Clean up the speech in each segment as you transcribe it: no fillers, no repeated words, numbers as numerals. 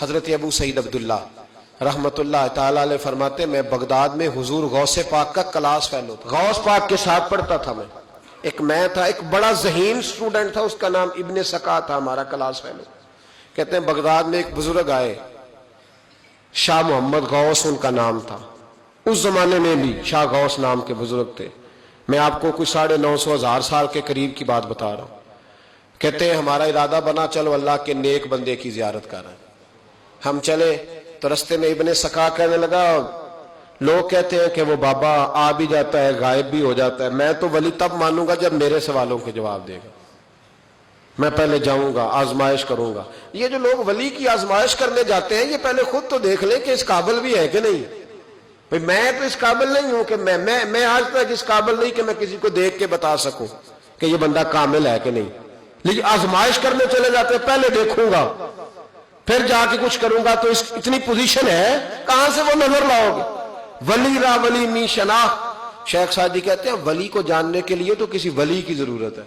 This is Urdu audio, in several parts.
حضرت ابو سعید عبداللہ رحمت اللہ تعالیٰ علیہ فرماتے میں بغداد میں حضور غوث پاک کا کلاس فیلو تھا، غوث پاک کے ساتھ پڑھتا تھا میں تھا ایک بڑا ذہین سٹوڈنٹ تھا، اس کا نام ابن سکا تھا، ہمارا کلاس فیلو۔ کہتے ہیں بغداد میں ایک بزرگ آئے، شاہ محمد غوث ان کا نام تھا، اس زمانے میں بھی شاہ غوث نام کے بزرگ تھے۔ میں آپ کو کچھ 950,000 سال کے قریب کی بات بتا رہا ہوں۔ کہتے ہیں ہمارا ارادہ بنا چلو اللہ کے نیک بندے کی زیارت کر رہے ہیں۔ ہم چلے تو رستے میں ابن سکا کہنے لگا، لوگ کہتے ہیں کہ وہ بابا آ بھی جاتا ہے غائب بھی ہو جاتا ہے، میں تو ولی تب مانوں گا جب میرے سوالوں کے جواب دے گا، میں پہلے جاؤں گا آزمائش کروں گا۔ یہ جو لوگ ولی کی آزمائش کرنے جاتے ہیں یہ پہلے خود تو دیکھ لیں کہ اس قابل بھی ہے کہ نہیں۔ بھئی میں تو اس قابل نہیں ہوں کہ میں آج تک اس قابل نہیں کہ میں کسی کو دیکھ کے بتا سکوں کہ یہ بندہ کامل ہے کہ نہیں، لیکن آزمائش کرنے چلے جاتے ہیں پہلے دیکھوں گا پھر جا کے کچھ کروں گا۔ تو اتنی پوزیشن ہے کہاں سے وہ نظر لاؤ گے؟ ولی را ولی می شناخت، شیخ سعدی کہتے ہیں ولی کو جاننے کے لیے تو کسی ولی کی ضرورت ہے،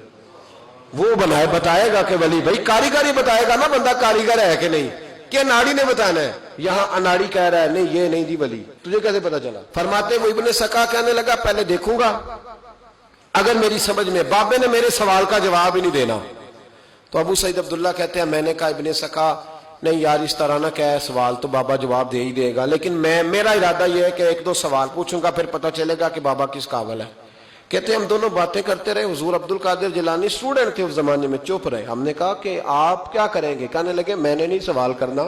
وہ بتائے گا کہ ولی، بھائی کاریگر ہی بتائے گا نا بندہ کاریگر ہے کہ نہیں، کہ اناڑی نے بتانا ہے؟ یہاں اناڑی کہہ رہا ہے نہیں یہ نہیں دی ولی، تجھے کیسے پتا چلا؟ فرماتے وہ ابن سکا کہنے لگا پہلے دیکھوں گا اگر میری سمجھ میں، بابے نے میرے سوال کا جواب ہی نہیں دینا۔ تو ابو سعید عبداللہ کہتے ہیں میں نے کہا ابن سکا نہیں یار اس طرح نہ کہے، سوال تو بابا جواب دے ہی دے گا، لیکن میرا ارادہ یہ ہے کہ 1-2 سوال پوچھوں گا پھر پتہ چلے گا کہ بابا کس قابل ہے۔ کہتے ہیں ہم دونوں باتیں کرتے رہے، حضور عبد القادر جیلانی اسٹوڈنٹ تھے اس زمانے میں، چپ رہے۔ ہم نے کہا کہ آپ کیا کریں گے؟ کہنے لگے میں نے نہیں سوال کرنا،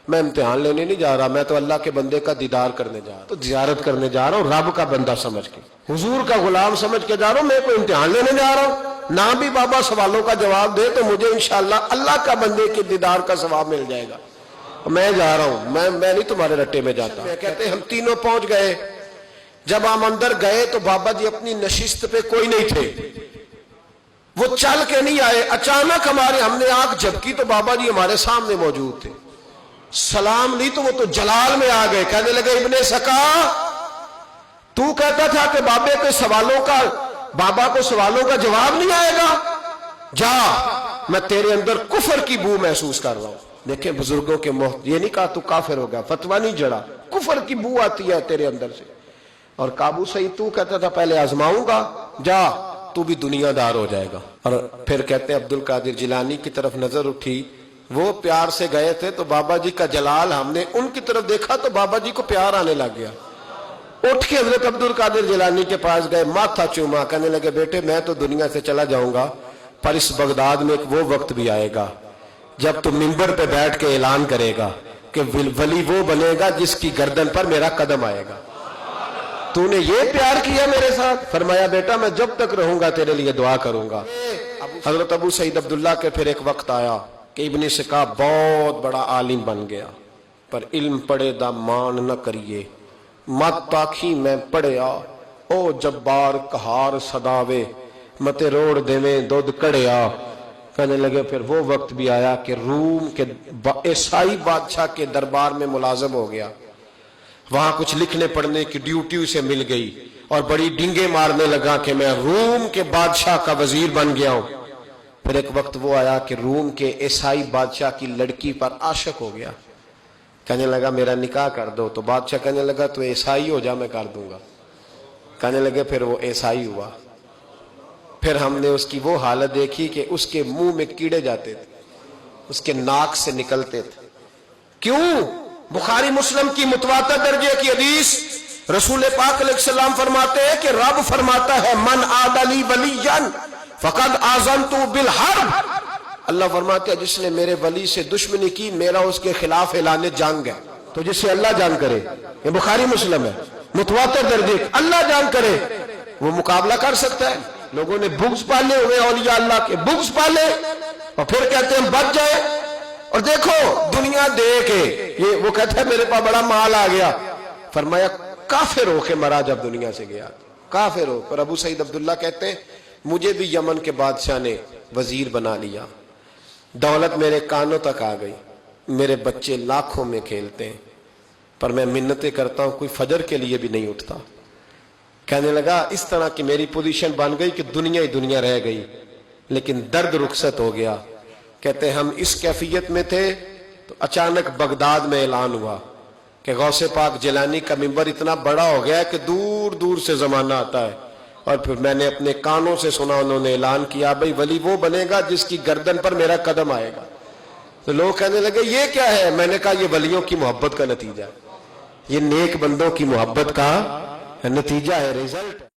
میں امتحان لینے نہیں جا رہا، میں تو اللہ کے بندے کا دیدار کرنے جا رہا ہوں، تو زیارت کرنے جا رہا ہوں رب کا بندہ سمجھ کے، حضور کا غلام سمجھ کے جا رہا ہوں، میں کوئی امتحان لینے جا رہا ہوں؟ نہ بھی بابا سوالوں کا جواب دے تو مجھے انشاءاللہ اللہ کا بندے کے دیدار کا ثواب مل جائے گا، میں جا رہا ہوں، میں نہیں تمہارے رٹے میں جاتا۔ کہتے ہیں ہم تینوں پہنچ گئے، جب ہم اندر گئے تو بابا جی اپنی نشست پہ کوئی نہیں تھے، وہ چل کے نہیں آئے، اچانک ہم نے آنکھ جھپکی تو بابا جی ہمارے سامنے موجود تھے، سلام لی تو وہ تو جلال میں آ گئے، کہنے لگے ابن سکا تو کہتا تھا کہ بابا کو سوالوں کا جواب نہیں آئے گا، جا میں تیرے اندر کفر کی بو محسوس کر رہا ہوں۔ دیکھیں بزرگوں کے یہ نہیں کہا تو کافر ہو گیا، فتویٰ نہیں جڑا، کفر کی بو آتی ہے تیرے اندر سے۔ اور کابو سعید تو کہتا تھا پہلے آزماؤں گا، جا تو بھی دنیا دار ہو جائے گا۔ اور پھر کہتے ہیں عبد القادر جیلانی کی طرف نظر اٹھی، وہ پیار سے گئے تھے تو بابا جی کا جلال ہم نے ان کی طرف دیکھا تو بابا جی کو پیار آنے لگ گیا، اٹھ کے حضرت عبد القادر جیلانی کے پاس گئے، ماتھا چوما، کہنے لگے بیٹے میں تو دنیا سے چلا جاؤں گا پر اس بغداد میں ایک وہ وقت بھی آئے گا جب تو منبر پہ بیٹھ کے اعلان کرے گا کہ ولی وہ بنے گا جس کی گردن پر میرا قدم آئے گا۔ تو نے یہ پیار کیا میرے ساتھ؟ فرمایا بیٹا میں جب تک رہوں گا تیرے لیے دعا کروں گا۔ حضرت ابو سعید عبداللہ کے پھر ایک وقت آیا کہ ابن سکا بہت بڑا عالم بن گیا، پر علم پڑھے دا مان نہ کریے، مت تاکھی میں پڑھیا، او جبار کہار صداوے، متے روڑ دیویں دودھ کڑیا۔ کہنے لگے پھر وہ وقت بھی آیا کہ روم کے عیسائی بادشاہ کے دربار میں ملازم ہو گیا، وہاں کچھ لکھنے پڑھنے کی ڈیوٹی اسے مل گئی اور بڑی ڈنگے مارنے لگا کہ میں روم کے بادشاہ کا وزیر بن گیا ہوں۔ پھر ایک وقت وہ آیا کہ روم کے عیسائی بادشاہ کی لڑکی پر عاشق ہو گیا، کہنے لگا میرا نکاح کر دو، تو بادشاہ کہنے لگا تو عیسائی ہو جا میں کر دوں گا۔ کہنے لگے پھر وہ عیسائی ہوا، پھر ہم نے اس کی وہ حالت دیکھی کہ اس کے منہ میں کیڑے جاتے تھے، اس کے ناک سے نکلتے تھے۔ کیوں؟ بخاری مسلم کی متواتر درجے کی حدیث، رسول پاک علیہ السلام فرماتے ہیں کہ رب فرماتا ہے من عاد لی ولیا فقد آذنت بالحرب، اللہ فرماتے ہیں جس نے میرے ولی سے دشمنی کی میرا اس کے خلاف اعلان جنگ ہے۔ تو جس سے اللہ جنگ کرے، یہ بخاری مسلم ہے متواتر درجے، اللہ جنگ کرے وہ مقابلہ کر سکتا ہے۔ لوگوں نے بغض پالے ہوئے اولیاء اللہ کے، بغض پالے اور پھر کہتے ہیں بچ جائے، اور دیکھو دنیا دے کے یہ وہ کہتا ہے میرے پاس بڑا مال آ گیا، فرمایا کافر ہو کے مرا جب دنیا سے گیا، کافر ہو۔ پر ابو سعید عبداللہ کہتے ہیں مجھے بھی یمن کے بادشاہ نے وزیر بنا لیا، دولت میرے کانوں تک آ گئی، میرے بچے لاکھوں میں کھیلتے ہیں، پر میں منتیں کرتا ہوں کوئی فجر کے لیے بھی نہیں اٹھتا۔ کہنے لگا اس طرح کی میری پوزیشن بن گئی کہ دنیا ہی دنیا رہ گئی، لیکن درد رخصت ہو گیا۔ کہتے ہیں ہم اس کیفیت میں تھے تو اچانک بغداد میں اعلان ہوا کہ غوث پاک جیلانی کا منبر اتنا بڑا ہو گیا ہے کہ دور دور سے زمانہ آتا ہے. اور پھر میں نے اپنے کانوں سے سنا انہوں نے اعلان کیا بھئی ولی وہ بنے گا جس کی گردن پر میرا قدم آئے گا. تو لوگ کہنے لگے یہ کیا ہے؟ میں نے کہا یہ ولیوں کی محبت کا نتیجہ ہے, یہ نیک بندوں کی محبت کا نتیجہ ہے, رزلٹ.